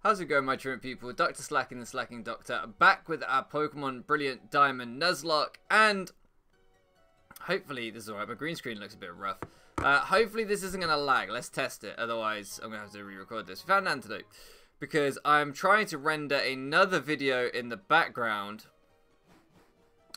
How's it going, my truant people? Dr. Slacking, the Slacking Doctor, back with our Pokemon Brilliant Diamond Nuzlocke, and hopefully this is alright. My green screen looks a bit rough. Hopefully this isn't going to lag. Let's test it, otherwise I'm going to have to re-record this. We found an antidote, because I'm trying to render another video in the background,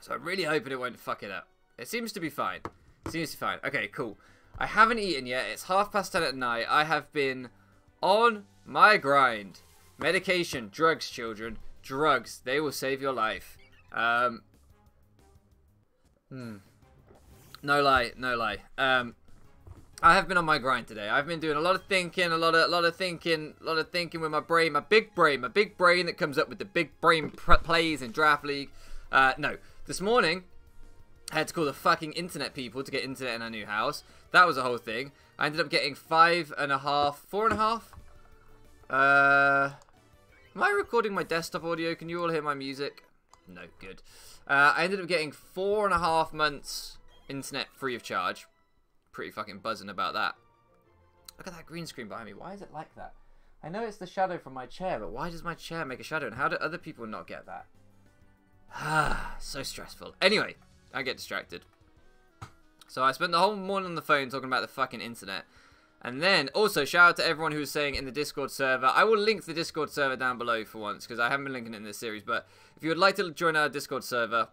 so I'm really hoping it won't fuck it up. It seems to be fine. Seems to be fine. Okay, cool. I haven't eaten yet. It's 10:30 at night. I have been on my grind. Medication, drugs, children. Drugs. They will save your life. No lie, no lie. I have been on my grind today. I've been doing a lot of thinking, a lot of thinking with my brain, my big brain that comes up with the big brain plays in Draft League. No, this morning I had to call the fucking internet people to get internet in our new house. That was a whole thing. I ended up getting 4.5. Am I recording my desktop audio? Can you all hear my music? No, good. I ended up getting 4.5 months internet free of charge. Pretty fucking buzzing about that. Look at that green screen behind me. Why is it like that? I know it's the shadow from my chair, but why does my chair make a shadow? And how do other people not get that? Ah, so stressful. Anyway, I get distracted. So I spent the whole morning on the phone talking about the fucking internet. And then, also, shout out to everyone who was saying in the Discord server. I will link the Discord server down below for once, because I haven't been linking it in this series. But if you would like to join our Discord server,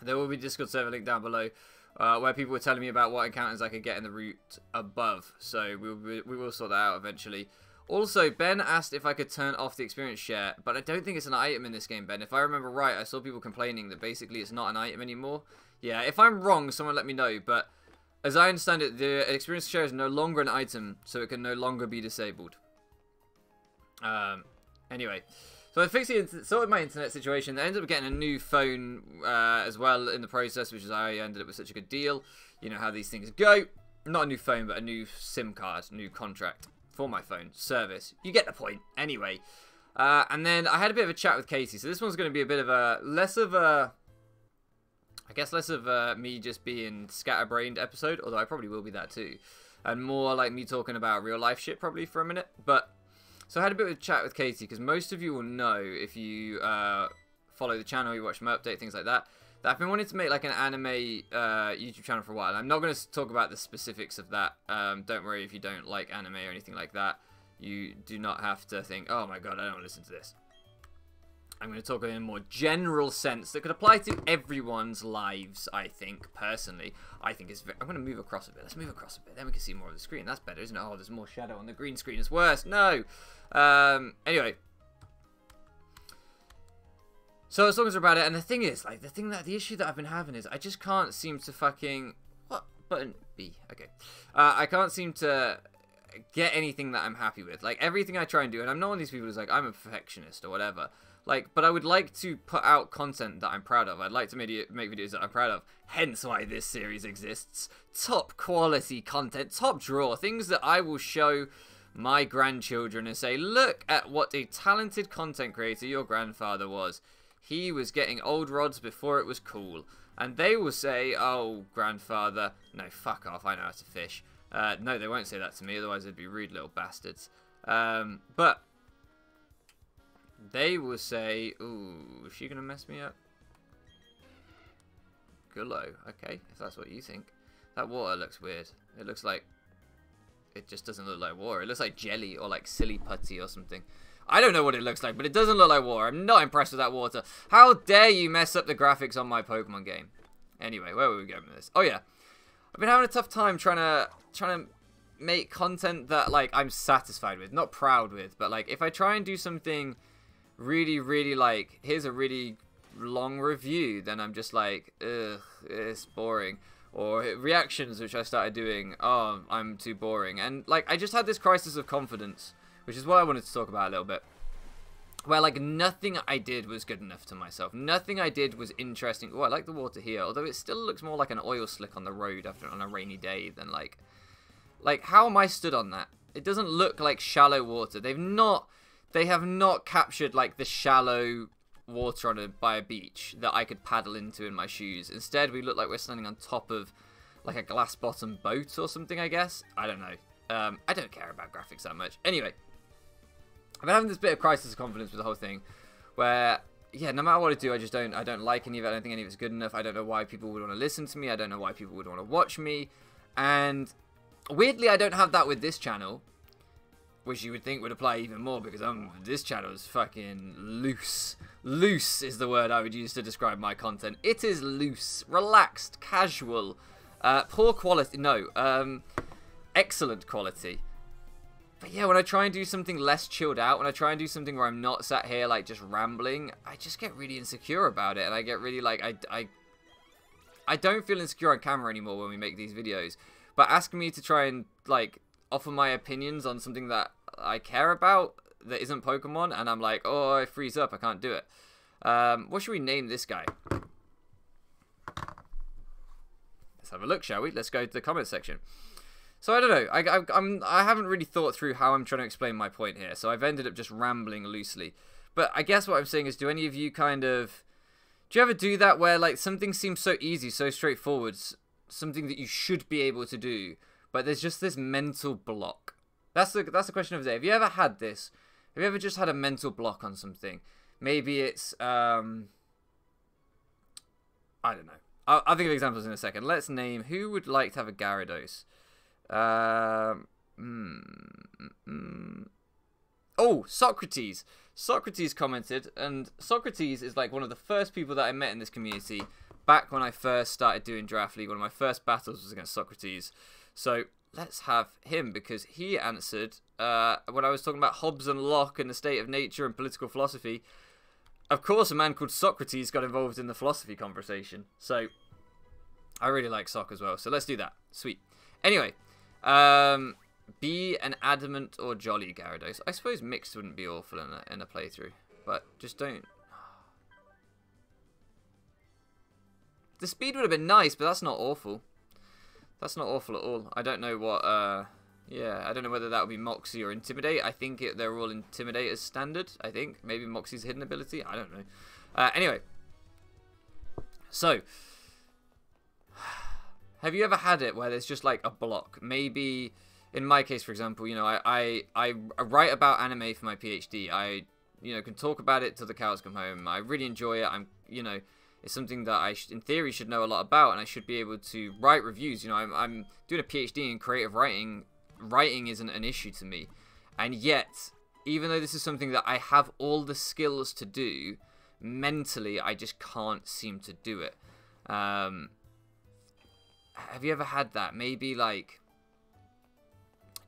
there will be a Discord server link down below, where people were telling me about what encounters I could get in the route above. So we will sort that out eventually. Also, Ben asked if I could turn off the experience share, but I don't think it's an item in this game, Ben. If I remember right, I saw people complaining that basically it's not an item anymore. Yeah, if I'm wrong, someone let me know, but as I understand it, the experience share is no longer an item, so it can no longer be disabled. Anyway, so I sorted my internet situation. I ended up getting a new phone as well in the process, which is how I ended up with such a good deal. You know how these things go. Not a new phone, but a new SIM card, new contract for my phone service. You get the point. Anyway, and then I had a bit of a chat with Casey. So this one's going to be a bit of a less of me just being scatterbrained episode, although I probably will be that too, and more like me talking about real life shit probably for a minute. But so I had a bit of a chat with Katie, because most of you will know if you follow the channel, you watch my update, things like that, that I've been wanting to make like an anime YouTube channel for a while. I'm not going to talk about the specifics of that. Don't worry if you don't like anime or anything like that. You do not have to think, oh my god, I don't want to listen to this. I'm going to talk in a more general sense that could apply to everyone's lives, I think, personally. I think it's I'm going to move across a bit. Let's move across a bit. Then we can see more of the screen. That's better, isn't it? Oh, there's more shadow on the green screen. It's worse. No. Anyway. So I was talking to her about it, and the thing is, like, the issue that I've been having is I just can't seem to fucking... What? Button B. Okay. I can't seem to get anything that I'm happy with. Like, everything I try and do, and I'm not one of these people who's like, I'm a perfectionist or whatever. Like, but I would like to put out content that I'm proud of. I'd like to make videos that I'm proud of. Hence why this series exists. Top quality content, top draw. Things that I will show my grandchildren and say, look at what a talented content creator your grandfather was. He was getting old rods before it was cool. And they will say, oh, grandfather. No, fuck off. I know how to fish. No, they won't say that to me. Otherwise, they'd be rude little bastards. But they will say, ooh, is she going to mess me up? Gullo. Okay, if that's what you think. That water looks weird. It looks like... It just doesn't look like water. It looks like jelly or like silly putty or something. I don't know what it looks like, but it doesn't look like water. I'm not impressed with that water. How dare you mess up the graphics on my Pokemon game? Anyway, where were we going with this? Oh, yeah. I've been having a tough time trying to make content that, like, I'm satisfied with. Not proud with, but, like, if I try and do something really like, here's a really long review, then I'm just like, ugh, it's boring. Or reactions, which I started doing, oh, I'm too boring. And, like, I just had this crisis of confidence, which is what I wanted to talk about a little bit, where, like, nothing I did was good enough to myself. Nothing I did was interesting. Oh, I like the water here, although it still looks more like an oil slick on the road on a rainy day than, like, how am I stood on that? It doesn't look like shallow water. They have not captured, like, the shallow water by a beach that I could paddle into in my shoes. Instead, we look like we're standing on top of, like, a glass-bottom boat or something, I guess. I don't know. I don't care about graphics that much. Anyway, I've been having this bit of crisis of confidence with the whole thing, where, yeah, no matter what I do, I don't like any of it. I don't think any of it's good enough. I don't know why people would want to listen to me. I don't know why people would want to watch me. And weirdly, I don't have that with this channel, which you would think would apply even more, because this channel is fucking loose. Loose is the word I would use to describe my content. It is loose, relaxed, casual, poor quality. No, excellent quality. But yeah, when I try and do something less chilled out, when I try and do something where I'm not sat here like just rambling, I just get really insecure about it, and I get really like I don't feel insecure on camera anymore when we make these videos. But asking me to try and like offer my opinions on something that I care about that isn't Pokemon, and I'm like, oh, I freeze up, I can't do it. What should we name this guy? Let's have a look, shall we? Let's go to the comment section. So I don't know. I haven't really thought through how I'm trying to explain my point here. So I've ended up just rambling loosely. But I guess what I'm saying is, do any of you do you ever do that where like something seems so easy, so straightforward, something that you should be able to do, but there's just this mental block? That's the question of the day. Have you ever had this? Have you ever just had a mental block on something? Maybe it's I don't know. I'll think of examples in a second. Let's name who would like to have a Gyarados. Oh, Socrates. Socrates commented, and Socrates is like one of the first people that I met in this community back when I first started doing Draft League. One of my first battles was against Socrates. So let's have him, because he answered when I was talking about Hobbes and Locke and the state of nature and political philosophy. Of course, a man called Socrates got involved in the philosophy conversation. So I really like Soc as well. So let's do that. Sweet. Anyway. Be an adamant or jolly Gyarados. I suppose mixed wouldn't be awful in a playthrough, but just don't. The speed would have been nice, but that's not awful. That's not awful at all. I don't know what, yeah, I don't know whether that would be Moxie or Intimidate. I think they're all Intimidate as standard, I think. Maybe Moxie's hidden ability, I don't know. Anyway. So, have you ever had it where there's just like a block? Maybe, in my case, for example, you know, I write about anime for my PhD. I, you know, can talk about it till the cows come home. I really enjoy it. You know, it's something that I, in theory, should know a lot about, and I should be able to write reviews. You know, I'm doing a PhD in creative writing. Writing isn't an issue to me. And yet, even though this is something that I have all the skills to do, mentally, I just can't seem to do it. Have you ever had that? Maybe like,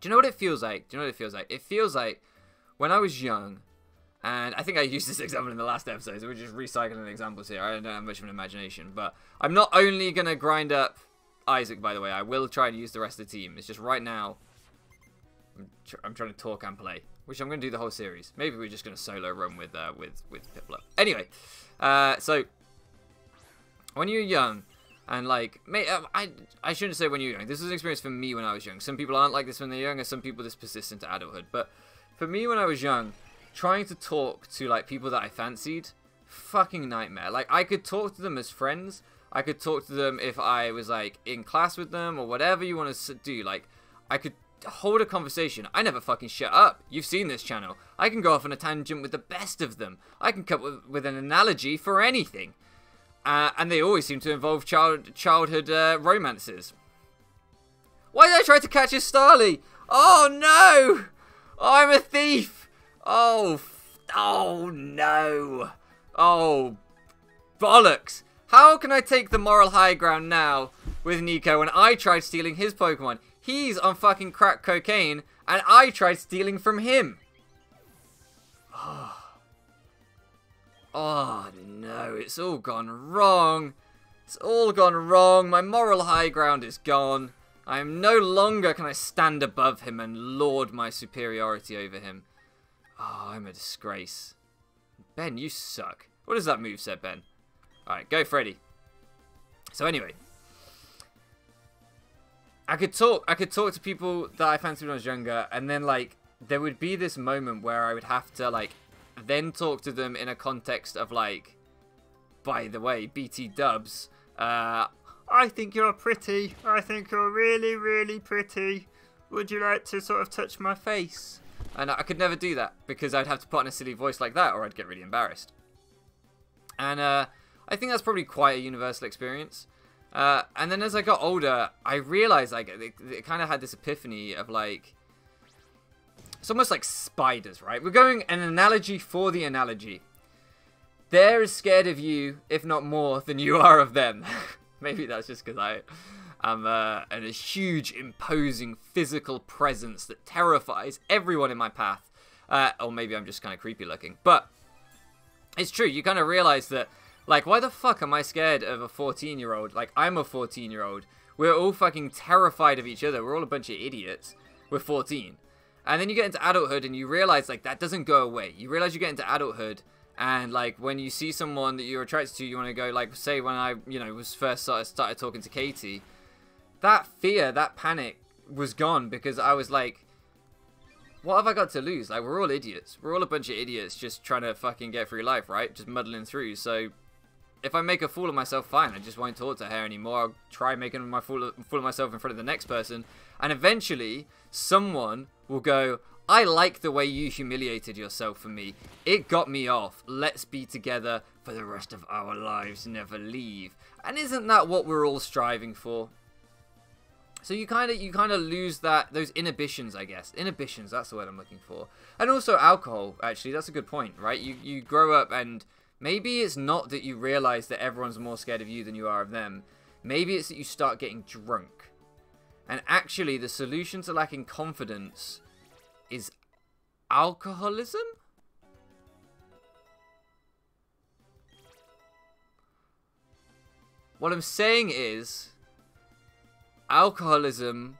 do you know what it feels like? Do you know what it feels like? It feels like when I was young, and I think I used this example in the last episode, so we're just recycling examples here. I don't have much of an imagination, but I'm not only going to grind up Isaac, by the way. I will try and use the rest of the team. It's just right now, I'm trying to talk and play, which I'm going to do the whole series. Maybe we're just going to solo run with Piplup. Anyway, so when you're young, and like, I shouldn't say when you're young. This was an experience for me when I was young. Some people aren't like this when they're young, and some people this persists into adulthood. But for me when I was young, trying to talk to like people that I fancied, fucking nightmare. Like, I could talk to them as friends. I could talk to them if I was like in class with them or whatever you want to do. Like, I could hold a conversation. I never fucking shut up. You've seen this channel. I can go off on a tangent with the best of them. I can come up with an analogy for anything. And they always seem to involve childhood romances. Why did I try to catch a Starly? Oh no! Oh, I'm a thief! Oh no! Oh, bollocks! How can I take the moral high ground now with Nico when I tried stealing his Pokemon? He's on fucking crack cocaine, and I tried stealing from him. Oh no, it's all gone wrong. It's all gone wrong. My moral high ground is gone. I am no longer can I stand above him and lord my superiority over him. Oh, I'm a disgrace. Ben, you suck. What is that moveset, Ben? Alright, go Freddy. So anyway, I could talk to people that I fancied when I was younger, and then like there would be this moment where I would have to like then talk to them in a context of like, by the way, BT dubs, I think you're pretty. I think you're really, really pretty. Would you like to sort of touch my face? And I could never do that because I'd have to put on a silly voice like that or I'd get really embarrassed. And I think that's probably quite a universal experience. And then as I got older, I realized like it kind of had this epiphany of like, it's almost like spiders, right? We're going an analogy for the analogy. They're as scared of you, if not more, than you are of them. Maybe that's just because I'm a huge, imposing physical presence that terrifies everyone in my path. Or maybe I'm just kind of creepy looking. But it's true. You kind of realize that, like, why the fuck am I scared of a 14-year-old? Like, I'm a 14-year-old. We're all fucking terrified of each other. We're all a bunch of idiots. We're 14. And then you get into adulthood and you realize, like, that doesn't go away. You realize you get into adulthood and, like, when you see someone that you're attracted to, you want to go, like, say when I, you know, was first started talking to Katie, that fear, that panic was gone because I was like, what have I got to lose? Like, we're all idiots. We're all a bunch of idiots just trying to fucking get through life, right? Just muddling through. So if I make a fool of myself, fine. I just won't talk to her anymore. I'll try making a fool of myself in front of the next person. And eventually, someone will go, I like the way you humiliated yourself for me. It got me off. Let's be together for the rest of our lives. Never leave. And isn't that what we're all striving for? So you kind of lose those inhibitions, I guess. Inhibitions, that's the word I'm looking for. And also alcohol, actually, that's a good point, right? You grow up and maybe it's not that you realize that everyone's more scared of you than you are of them. Maybe it's that you start getting drunk. And actually, the solution to lacking confidence is alcoholism? What I'm saying is, alcoholism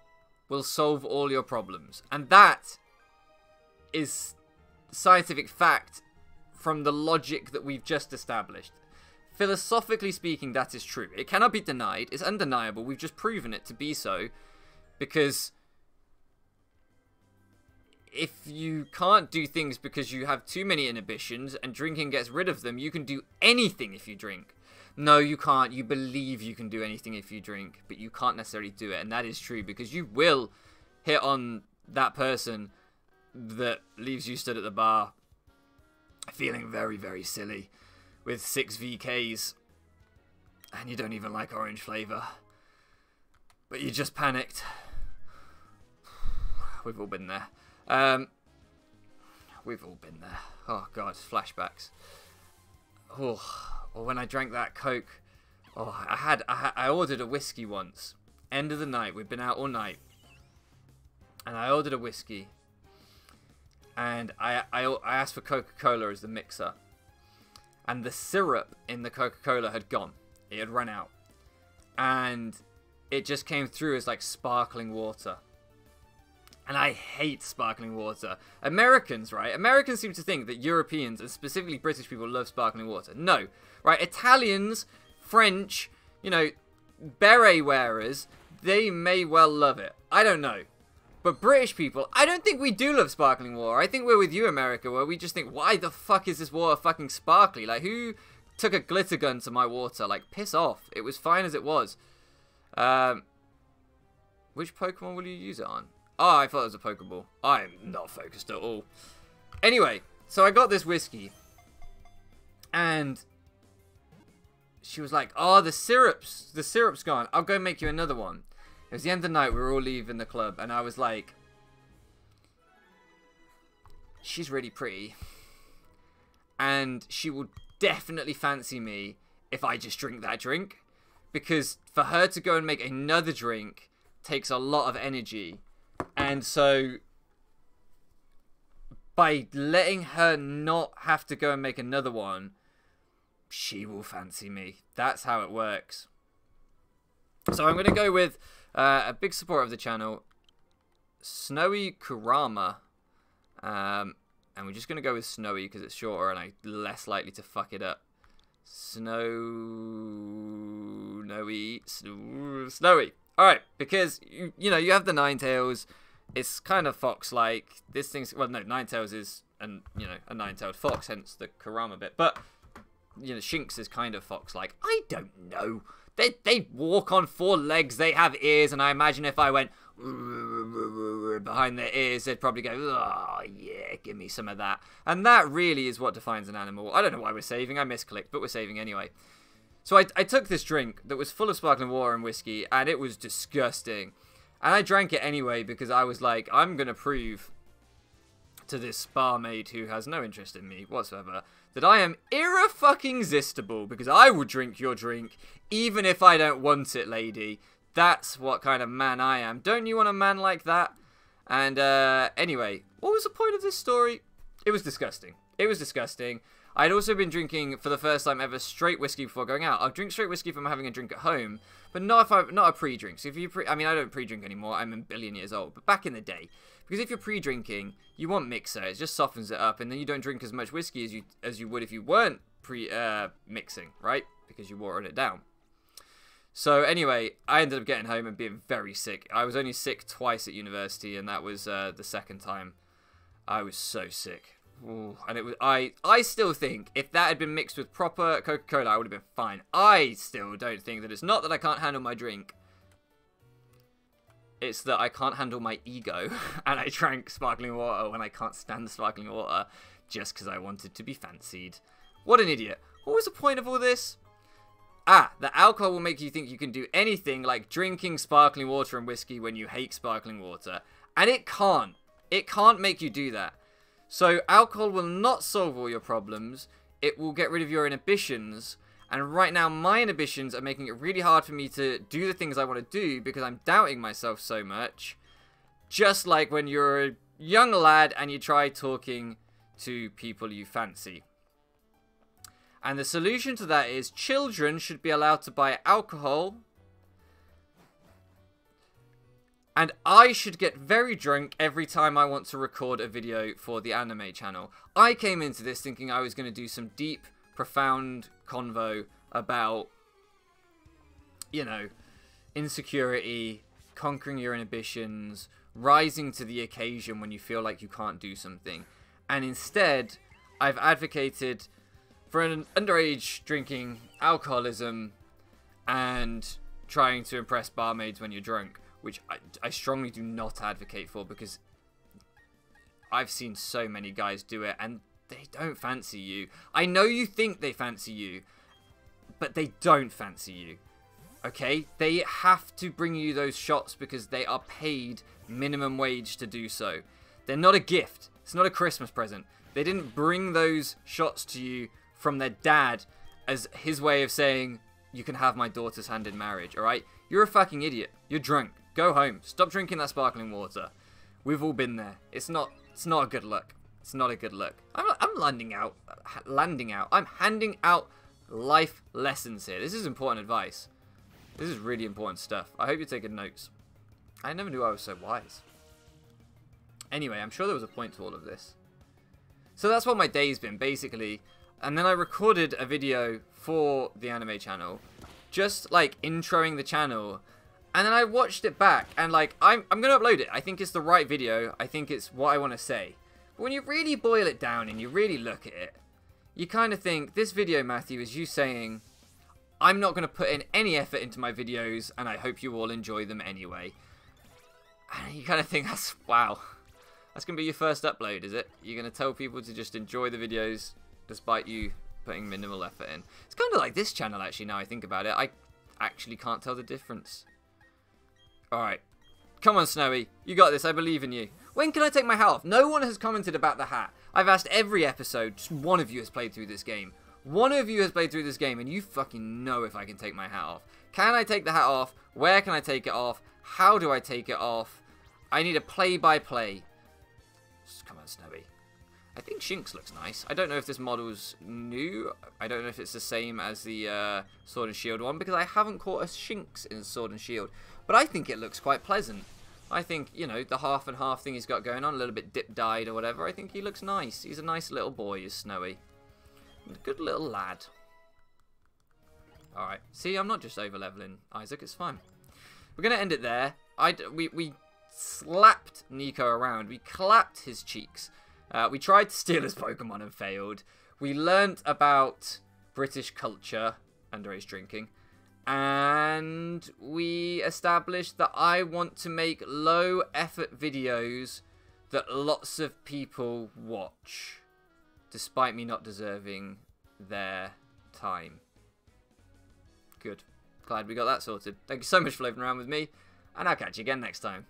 will solve all your problems. And that is scientific fact from the logic that we've just established. Philosophically speaking, that is true. It cannot be denied. It's undeniable. We've just proven it to be so. Because if you can't do things because you have too many inhibitions and drinking gets rid of them, you can do anything if you drink. No, you can't. You believe you can do anything if you drink, but you can't necessarily do it. And that is true because you will hit on that person that leaves you stood at the bar feeling very, very silly with 6 VKs and you don't even like orange flavour. But you just panicked. We've all been there. We've all been there. Oh, God, flashbacks. Oh, or when I drank that Coke. Oh, I ordered a whiskey once. End of the night. We'd been out all night. And I ordered a whiskey. And I asked for Coca-Cola as the mixer. And the syrup in the Coca-Cola had gone. It had run out. And it just came through as like sparkling water. And I hate sparkling water. Americans, right? Americans seem to think that Europeans, and specifically British people, love sparkling water. No. Right? Italians, French, you know, beret wearers, they may well love it. I don't know. But British people, I don't think we do love sparkling water. I think we're with you, America, where we just think, why the fuck is this water fucking sparkly? Like, who took a glitter gun to my water? Like, piss off. It was fine as it was. Which Pokemon will you use it on? Oh, I thought it was a Pokeball. I am not focused at all. Anyway, so I got this whiskey. And she was like, oh, the syrup's gone. I'll go make you another one. It was the end of the night. We were all leaving the club. And I was like, she's really pretty. And she will definitely fancy me if I just drink that drink. Because for her to go and make another drink takes a lot of energy. And so by letting her not have to go and make another one, she will fancy me. That's how it works. So I'm going to go with a big supporter of the channel, Snowy Kurama. And we're just going to go with Snowy because it's shorter and I'm less likely to fuck it up. Snowy. Alright, because, you know, you have the Ninetales. It's kind of fox-like. This thing's... Well, no, Ninetales is, you know, a nine-tailed fox, hence the Kurama bit. But, you know, Shinx is kind of fox-like. I don't know. They walk on 4 legs, they have ears, and I imagine if I went behind their ears, they'd probably go, oh, yeah, give me some of that. And that really is what defines an animal. I don't know why we're saving. I misclicked, but we're saving anyway. So I took this drink that was full of sparkling water and whiskey, and it was disgusting. And I drank it anyway because I was like, I'm going to prove to this barmaid who has no interest in me whatsoever that I am irra-fucking-sistible because I will drink your drink even if I don't want it, lady. That's what kind of man I am. Don't you want a man like that? And anyway, what was the point of this story? It was disgusting. It was disgusting. I'd also been drinking, for the first time ever, straight whiskey before going out. I'll drink straight whiskey if I'm having a drink at home, but not a pre-drink. So if you I mean, I don't pre-drink anymore. I'm a billion years old. But back in the day, because if you're pre-drinking, you want mixer. It just softens it up, and then you don't drink as much whiskey as you would if you weren't mixing, right? Because you watered it down. So anyway, I ended up getting home and being very sick. I was only sick twice at university, and that was the second time. I was so sick. Ooh, and it was I still think if that had been mixed with proper Coca-Cola, I would have been fine. I still don't think that it's not that I can't handle my drink. It's that I can't handle my ego, and I drank sparkling water when I can't stand sparkling water just because I wanted to be fancied. What an idiot. What was the point of all this? That alcohol will make you think you can do anything like drinking sparkling water and whiskey when you hate sparkling water. And it can't. It can't make you do that. So alcohol will not solve all your problems. It will get rid of your inhibitions. And right now, my inhibitions are making it really hard for me to do the things I want to do because I'm doubting myself so much. Just like when you're a young lad and you try talking to people you fancy. And the solution to that is children should be allowed to buy alcohol. And I should get very drunk every time I want to record a video for the anime channel. I came into this thinking I was going to do some deep, profound convo about, you know, insecurity, conquering your inhibitions, rising to the occasion when you feel like you can't do something. And instead, I've advocated for an underage drinking, alcoholism, and trying to impress barmaids when you're drunk, which I strongly do not advocate for because I've seen so many guys do it and they don't fancy you. I know you think they fancy you, but they don't fancy you, okay? They have to bring you those shots because they are paid minimum wage to do so. They're not a gift. It's not a Christmas present. They didn't bring those shots to you from their dad as his way of saying, you can have my daughter's hand in marriage, alright? You're a fucking idiot. You're drunk. Go home. Stop drinking that sparkling water. We've all been there. It's not a good look. It's not a good look. I'm landing out. I'm handing out life lessons here. This is important advice. This is really important stuff. I hope you're taking notes. I never knew I was so wise. Anyway, I'm sure there was a point to all of this. So that's what my day's been, basically. And then I recorded a video for the anime channel, just like introing the channel. And then I watched it back, and like, I'm going to upload it. I think it's the right video. I think it's what I want to say. But when you really boil it down and you really look at it, you kind of think, this video, Matthew, is you saying, I'm not going to put in any effort into my videos, and I hope you all enjoy them anyway. And you kind of think, wow. That's going to be your first upload, is it? You're going to tell people to just enjoy the videos despite you putting minimal effort in. It's kind of like this channel, actually, now I think about it. I actually can't tell the difference. Alright. Come on, Snowy. You got this. I believe in you. When can I take my hat off? No one has commented about the hat. I've asked every episode. Just one of you has played through this game. One of you has played through this game, and you fucking know if I can take my hat off. Can I take the hat off? Where can I take it off? How do I take it off? I need a play-by-play. Come on, Snowy. I think Shinx looks nice. I don't know if this model's new. I don't know if it's the same as the Sword and Shield one, because I haven't caught a Shinx in Sword and Shield. But I think it looks quite pleasant. I think, you know, the half and half thing he's got going on, a little bit dip-dyed or whatever, I think he looks nice. He's a nice little boy, is Snowy. A good little lad. Alright. See, I'm not just over-leveling Isaac, it's fine. We're going to end it there. We slapped Nico around. We clapped his cheeks. We tried to steal his Pokemon and failed. We learnt about British culture, underage drinking. And we established that I want to make low effort videos that lots of people watch, despite me not deserving their time. Good. Glad we got that sorted. Thank you so much for living around with me, and I'll catch you again next time.